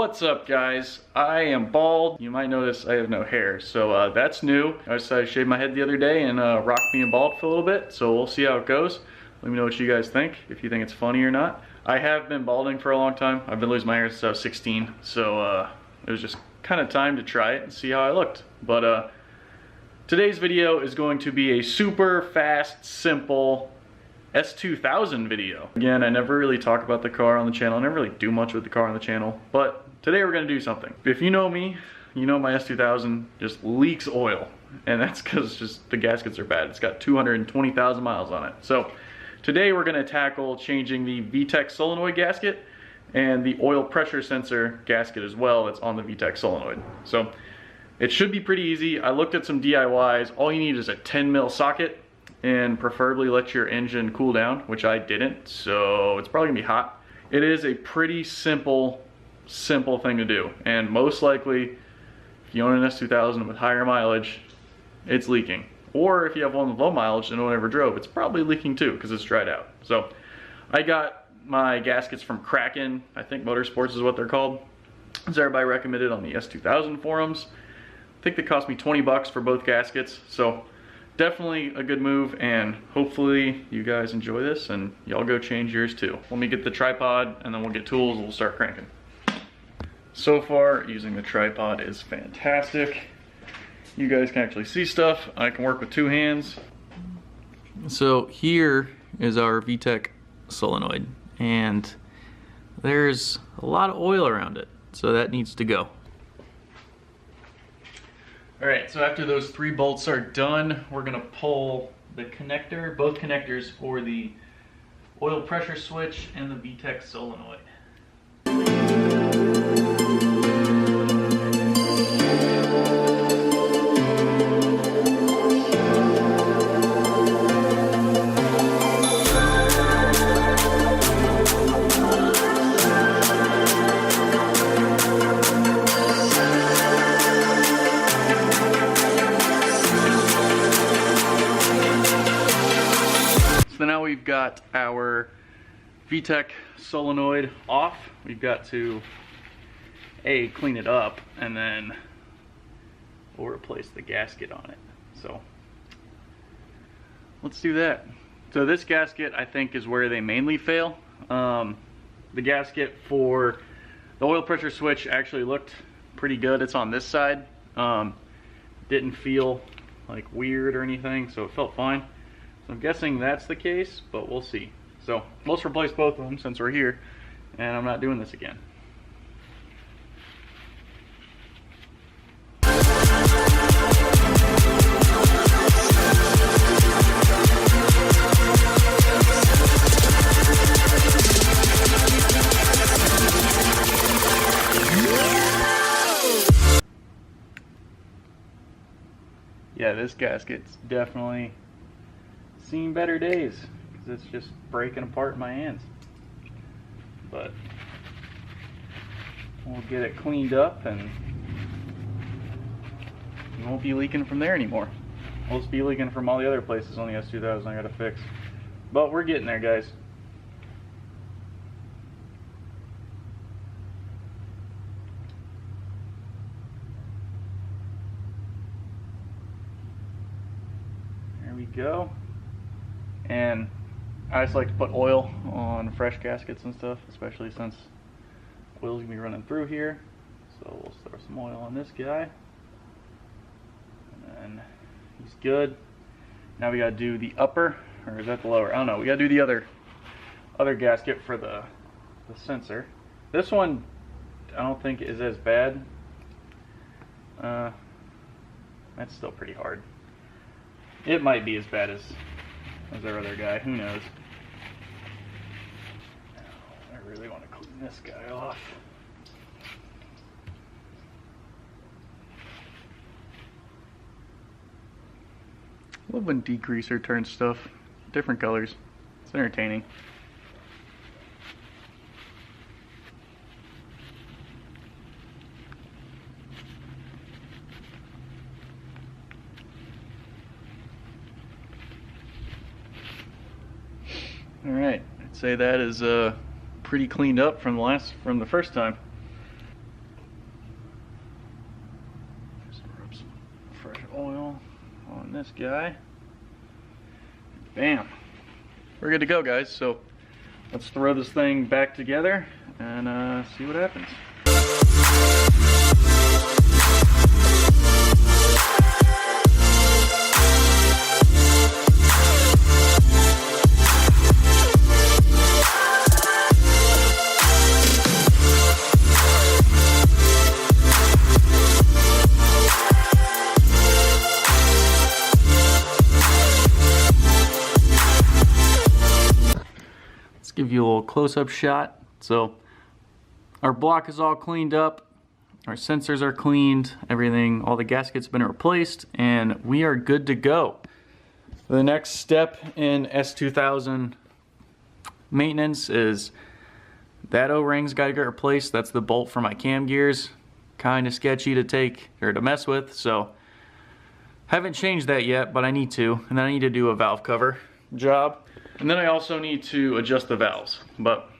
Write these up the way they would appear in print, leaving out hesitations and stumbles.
What's up, guys? I am bald. You might notice I have no hair, so that's new. I decided to shave my head the other day and rock being bald for a little bit, so we'll see how it goes. Let me know what you guys think, if you think it's funny or not. I have been balding for a long time. I've been losing my hair since I was 16, so it was just kind of time to try it and see how I looked. But today's video is going to be a super fast, simple S2000 video. Again, I never really talk about the car on the channel. I never really do much with the car on the channel, but today we're gonna do something. If you know me, you know my S2000 just leaks oil, and that's because just the gaskets are bad. It's got 220,000 miles on it. So today we're gonna tackle changing the VTEC Solenoid Gasket and the oil pressure sensor gasket as well that's on the VTEC Solenoid. So it should be pretty easy. I looked at some DIYs. All you need is a 10 mil socket and preferably let your engine cool down, which I didn't, so it's probably gonna be hot. It is a pretty simple thing to do, and most likely if you own an S2000 with higher mileage, it's leaking. Or if you have one with low mileage and no one ever drove, it's probably leaking too because it's dried out. So I got my gaskets from Kraken, I think Motorsports is what they're called, as everybody recommended on the S2000 forums. I think they cost me 20 bucks for both gaskets, so definitely a good move, and hopefully you guys enjoy this and y'all go change yours too. Let me get the tripod and then we'll get tools and we'll start cranking. So far, using the tripod is fantastic. You guys can actually see stuff. I can work with two hands. So here is our VTEC solenoid, and there's a lot of oil around it, so that needs to go. Alright, so after those 3 bolts are done, we're going to pull the connector, both connectors for the oil pressure switch and the VTEC solenoid. So now we've got our VTEC solenoid off. We've got to clean it up, and then we'll replace the gasket on it. So let's do that. So this gasket, I think, is where they mainly fail. The gasket for the oil pressure switch actually looked pretty good. It's on this side. Didn't feel like weird or anything, so it felt fine. So I'm guessing that's the case, but we'll see. So let's replace both of them since we're here, and I'm not doing this again. Yeah, this gasket's definitely seen better days because it's just breaking apart in my hands. But we'll get it cleaned up and it won't be leaking from there anymore. We'll just be leaking from all the other places on the S2000 I gotta fix. But we're getting there, guys. There we go. And I just like to put oil on fresh gaskets and stuff, especially since oil's gonna be running through here. So we'll throw some oil on this guy, and then he's good. Now we gotta do the upper, or is that the lower? I don't know. We gotta do the other gasket for the sensor. This one I don't think is as bad. That's still pretty hard. It might be as bad as our other guy, who knows. Now, I really want to clean this guy off. I love when degreaser turns stuff different colors. It's entertaining. Alright, I'd say that is pretty cleaned up from the first time. fresh oil on this guy. Bam. We're good to go, guys. So let's throw this thing back together and see what happens. Give you a little close-up shot. So our block is all cleaned up, our sensors are cleaned, everything, all the gaskets have been replaced, and we are good to go. The next step in S2000 maintenance is that O-ring's got to get replaced. That's the bolt for my cam gears. Kind of sketchy to take or to mess with, so haven't changed that yet, but I need to. And then I need to do a valve cover job. And then I also need to adjust the valves. But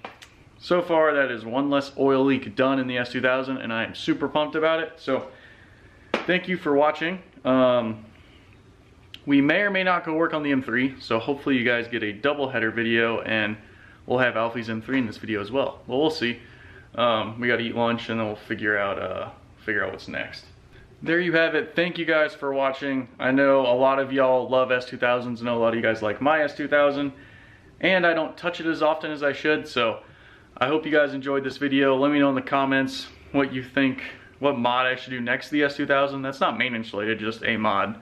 so far that is one less oil leak done in the S2000 and I am super pumped about it. So thank you for watching. We may or may not go work on the M3, so hopefully you guys get a double header video and we'll have Alfie's M3 in this video as well. Well, we'll see. We gotta eat lunch and then we'll figure out what's next. There you have it. Thank you guys for watching. I know a lot of y'all love S2000s. I know a lot of you guys like my S2000. And I don't touch it as often as I should. So I hope you guys enjoyed this video. Let me know in the comments what you think, what mod I should do next to the S2000. That's not maintenance related, just a mod.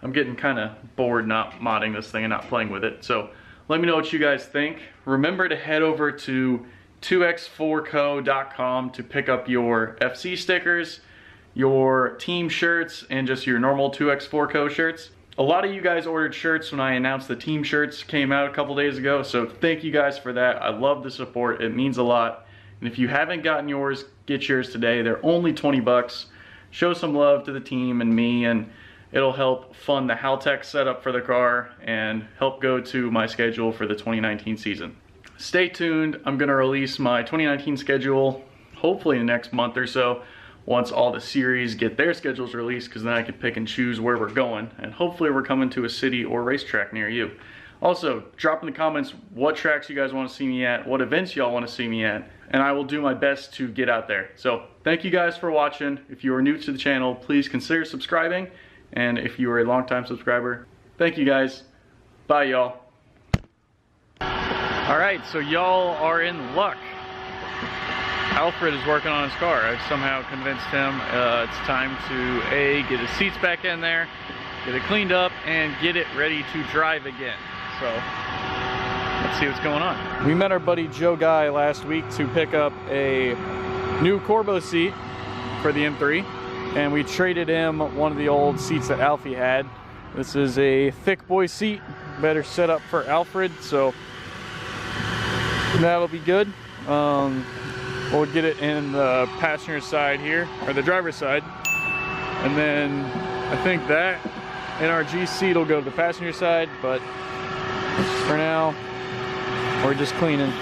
I'm getting kind of bored not modding this thing and not playing with it. So let me know what you guys think. Remember to head over to 2x4co.com to pick up your FC stickers, your team shirts, and just your normal 2x4co shirts. A lot of you guys ordered shirts when I announced the team shirts came out a couple days ago, so thank you guys for that. I love the support, it means a lot. And if you haven't gotten yours, get yours today. They're only 20 bucks. Show some love to the team and me, and it'll help fund the Haltech setup for the car and help go to my schedule for the 2019 season. Stay tuned, I'm gonna release my 2019 schedule hopefully in the next month or so, once all the series get their schedules released, because then I can pick and choose where we're going, and hopefully we're coming to a city or racetrack near you. Also, drop in the comments what tracks you guys want to see me at, what events y'all want to see me at, and I will do my best to get out there. So thank you guys for watching. If you are new to the channel, please consider subscribing, and if you are a longtime subscriber, thank you guys. Bye, y'all. Alright, so y'all are in luck. Alfred is working on his car. I've somehow convinced him it's time to A, get his seats back in there, get it cleaned up, and get it ready to drive again. So let's see what's going on. We met our buddy Joe Guy last week to pick up a new Corbo seat for the M3, and we traded him one of the old seats that Alfie had. This is a thick boy seat, better set up for Alfred, so that'll be good. We'll get it in the passenger side here, or the driver's side, and then I think that NRG seat will go to the passenger side, but for now we're just cleaning.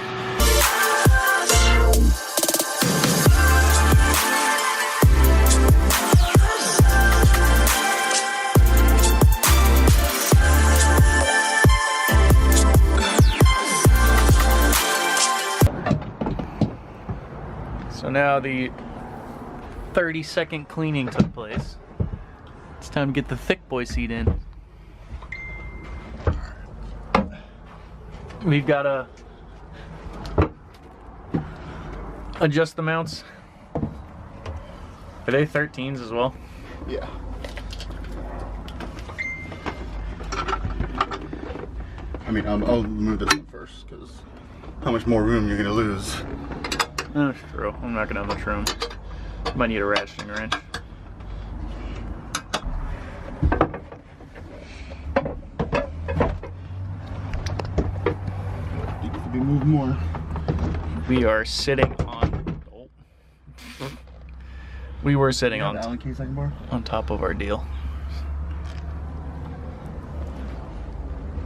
So now the 30-second cleaning took place. It's time to get the thick boy seat in. We've got to adjust the mounts. Are they 13s as well? Yeah. I mean, I'll move this one first, because how much more room you're going to lose. That's true. I'm not going to have much room. Might need a ratcheting wrench. If we move more. We are sitting on. Oh. We were sitting on top of our deal.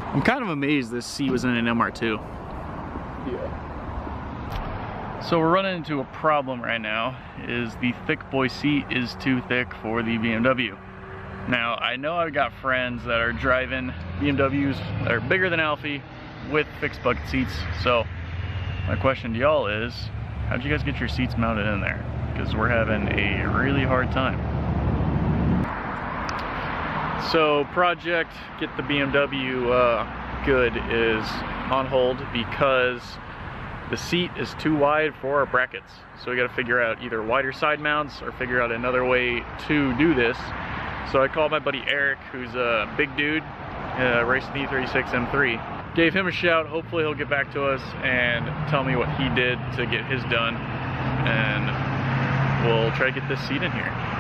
I'm kind of amazed this seat was in an MR2. Yeah. So we're running into a problem right now, is the thick boy seat is too thick for the BMW. Now, I know I've got friends that are driving BMWs that are bigger than Alfie with fixed bucket seats. So my question to y'all is, how'd you guys get your seats mounted in there? Because we're having a really hard time. So project Get the BMW Good is on hold because the seat is too wide for our brackets. So we gotta figure out either wider side mounts or figure out another way to do this. So I called my buddy Eric, who's a big dude, racing the E36 M3. Gave him a shout. Hopefully he'll get back to us and tell me what he did to get his done. And we'll try to get this seat in here.